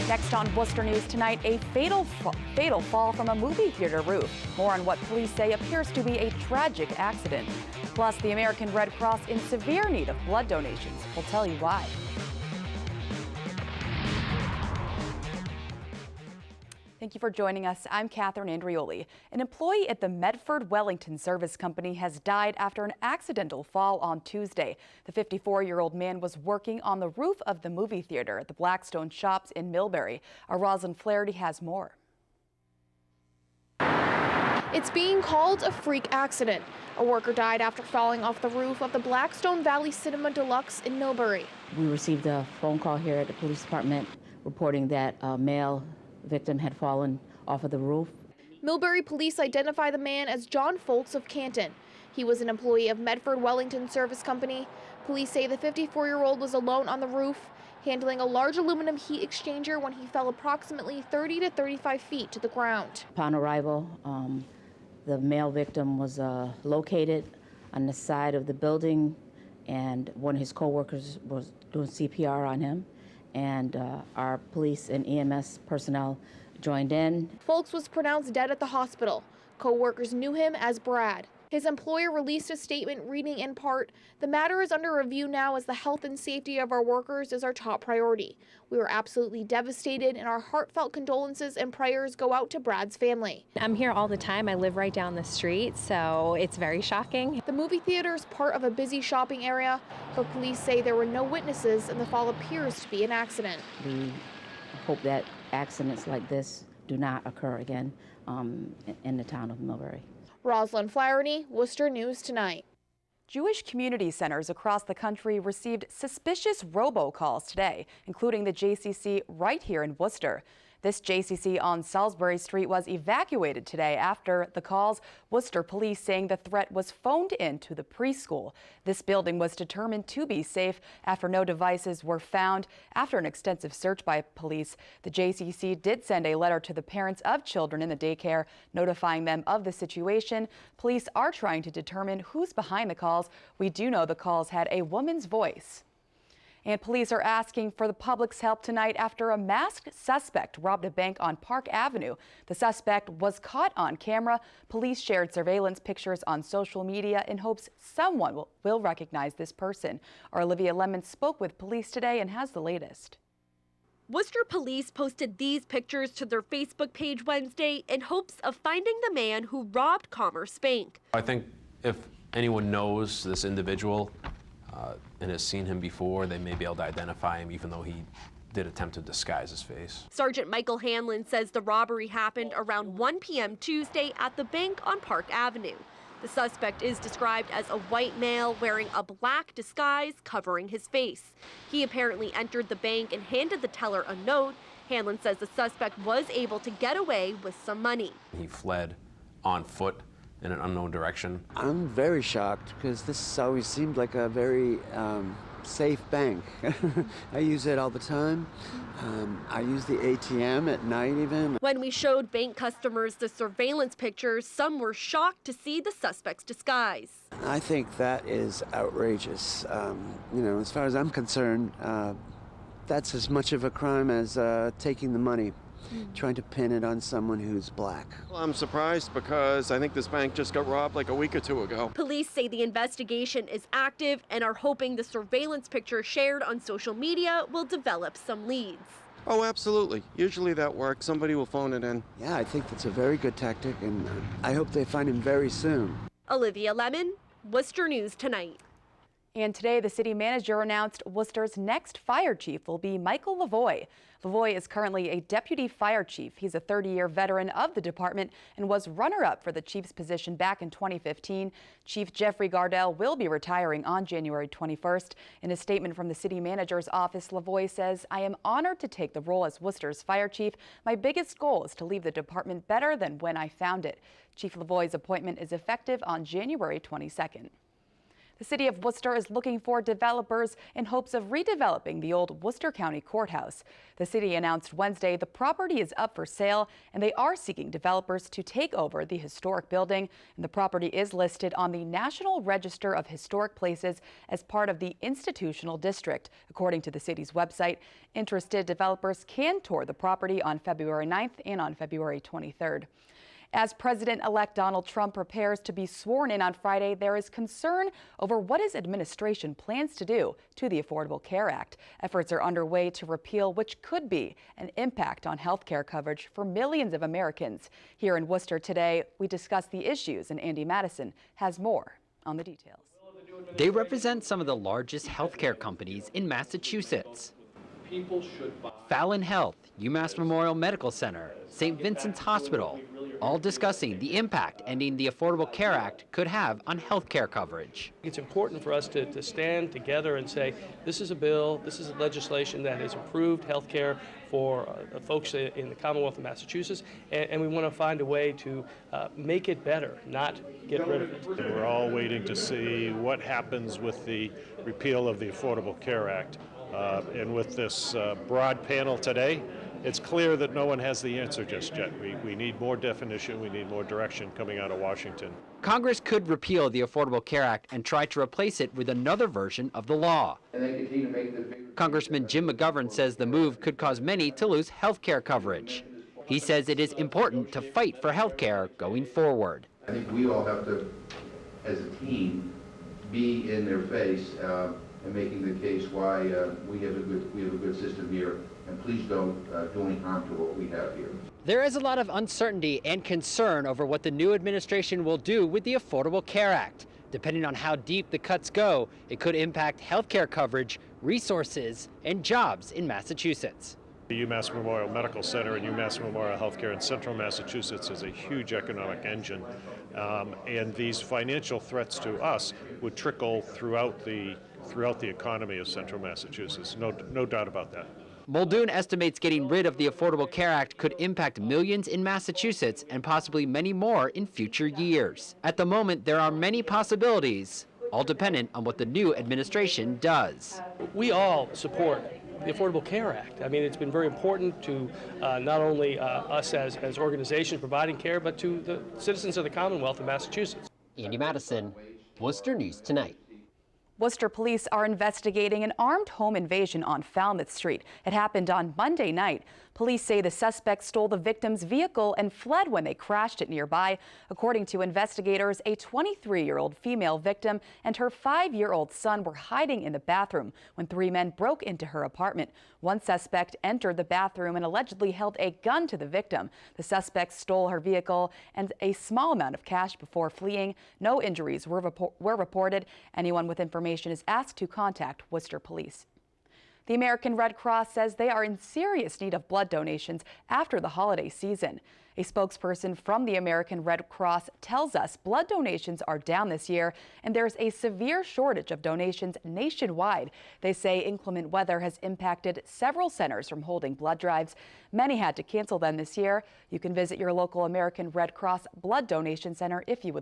Next on Worcester News tonight, a fatal fall from a movie theater roof. More on what police say appears to be a tragic accident. Plus, the American Red Cross in severe need of blood donations. We'll tell you why. Thank you for joining us. I'm Catherine Andrioli. An employee at the Medford Wellington Service Company has died after an accidental fall on Tuesday. The 54-year-old man was working on the roof of the movie theater at the Blackstone Shops in Millbury. Our Rosalind Flaherty has more. It's being called a freak accident. A worker died after falling off the roof of the Blackstone Valley Cinema Deluxe in Millbury. We received a phone call here at the police department reporting that a male victim had fallen off of the roof. Millbury police identify the man as John Foltz of Canton. He was an employee of Medford Wellington Service Company. Police say the 54-year-old was alone on the roof, handling a large aluminum heat exchanger when he fell approximately 30 to 35 feet to the ground. Upon arrival, the male victim was located on the side of the building, and one of his co-workers was doing CPR on him. And our police and EMS personnel joined in. Folks was pronounced dead at the hospital. Co-workers knew him as Brad. His employer released a statement reading in part, "The matter is under review now as the health and safety of our workers is our top priority. We were absolutely devastated and our heartfelt condolences and prayers go out to Brad's family." I'm here all the time. I live right down the street, so it's very shocking. The movie theater is part of a busy shopping area, but police say there were no witnesses and the fall appears to be an accident. We hope that accidents like this do not occur again in the town of Millbury. Rosalind Flaherty, Worcester News Tonight. Jewish community centers across the country received suspicious robocalls today, including the JCC right here in Worcester. This JCC on Salisbury Street was evacuated today after the calls. Worcester police saying the threat was phoned in to the preschool. This building was determined to be safe after no devices were found. After an extensive search by police, the JCC did send a letter to the parents of children in the daycare, notifying them of the situation. Police are trying to determine who's behind the calls. We do know the calls had a woman's voice. And police are asking for the public's help tonight after a masked suspect robbed a bank on Park Avenue. The suspect was caught on camera. Police shared surveillance pictures on social media in hopes someone will recognize this person. Our Olivia Lemon spoke with police today and has the latest. Worcester police posted these pictures to their Facebook page Wednesday in hopes of finding the man who robbed Commerce Bank. I think if anyone knows this individual and has seen him before, they may be able to identify him, even though he did attempt to disguise his face. Sergeant Michael Hanlon says the robbery happened around 1 p.m. Tuesday at the bank on Park Avenue. The suspect is described as a white male wearing a black disguise covering his face. He apparently entered the bank and handed the teller a note. Hanlon says the suspect was able to get away with some money. He fled on foot in an unknown direction. I'm very shocked because this always seemed like a very safe bank. I use it all the time. I use the ATM at night even. When we showed bank customers the surveillance pictures, some were shocked to see the suspect's disguise. I think that is outrageous. You know, as far as I'm concerned, that's as much of a crime as taking the money. Trying to pin it on someone who's black. Well, I'm surprised because I think this bank just got robbed like a week or two ago. Police say the investigation is active and are hoping the surveillance picture shared on social media will develop some leads. Oh, absolutely. Usually that works. Somebody will phone it in. Yeah, I think that's a very good tactic, and I hope they find him very soon. Olivia Lemon, Worcester News Tonight. And today, the city manager announced Worcester's next fire chief will be Michael Lavoie. Lavoie is currently a deputy fire chief. He's a 30-year veteran of the department and was runner-up for the chief's position back in 2015. Chief Jeffrey Gardell will be retiring on January 21st. In a statement from the city manager's office, Lavoie says, "I am honored to take the role as Worcester's fire chief. My biggest goal is to leave the department better than when I found it." Chief Lavoie's appointment is effective on January 22nd. The city of Worcester is looking for developers in hopes of redeveloping the old Worcester County Courthouse. The city announced Wednesday the property is up for sale and they are seeking developers to take over the historic building. And the property is listed on the National Register of Historic Places as part of the institutional district. According to the city's website, interested developers can tour the property on February 9th and on February 23rd. As President-elect Donald Trump prepares to be sworn in on Friday, there is concern over what his administration plans to do to the Affordable Care Act. Efforts are underway to repeal, which could be an impact on health care coverage for millions of Americans. Here in Worcester today, we discuss the issues, and Andy Madison has more on the details. They represent some of the largest healthcare companies in Massachusetts. Fallon Health, UMass Memorial Medical Center, St. Vincent's Hospital, all discussing the impact ending the Affordable Care Act could have on health care coverage. It's important for us to stand together and say, this is a bill, this is legislation that has improved health care for folks in the Commonwealth of Massachusetts, and we want to find a way to make it better, not get rid of it. We're all waiting to see what happens with the repeal of the Affordable Care Act. And with this broad panel today, it's clear that no one has the answer just yet. We need more definition, we need more direction coming out of Washington. Congress could repeal the Affordable Care Act and try to replace it with another version of the law. Congressman Jim McGovern says the move could cause many to lose health care coverage. He says it is important to fight for health care going forward. I think we all have to, as a team, be in their face and making the case why we have a good system here, and please don't do any harm to what we have here. There is a lot of uncertainty and concern over what the new administration will do with the Affordable Care Act. Depending on how deep the cuts go, it could impact health care coverage, resources, and jobs in Massachusetts. The UMass Memorial Medical Center and UMass Memorial Healthcare in central Massachusetts is a huge economic engine, and these financial threats to us would trickle throughout the economy of central Massachusetts. No doubt about that. Muldoon estimates getting rid of the Affordable Care Act could impact millions in Massachusetts and possibly many more in future years. At the moment, there are many possibilities, all dependent on what the new administration does. We all support the Affordable Care Act. I mean, it's been very important to not only us as organizations providing care, but to the citizens of the Commonwealth of Massachusetts. Andy Madison, Worcester News Tonight. Worcester police are investigating an armed home invasion on Falmouth Street. It happened on Monday night. Police say the suspect stole the victim's vehicle and fled when they crashed it nearby. According to investigators, a 23-year-old female victim and her 5-year-old son were hiding in the bathroom when 3 men broke into her apartment. One suspect entered the bathroom and allegedly held a gun to the victim. The suspect stole her vehicle and a small amount of cash before fleeing. No injuries were reported. Anyone with information is asked to contact Worcester Police. The American Red Cross says they are in serious need of blood donations after the holiday season. A spokesperson from the American Red Cross tells us blood donations are down this year and there's a severe shortage of donations nationwide. They say inclement weather has impacted several centers from holding blood drives. Many had to cancel them this year. You can visit your local American Red Cross blood donation center if you would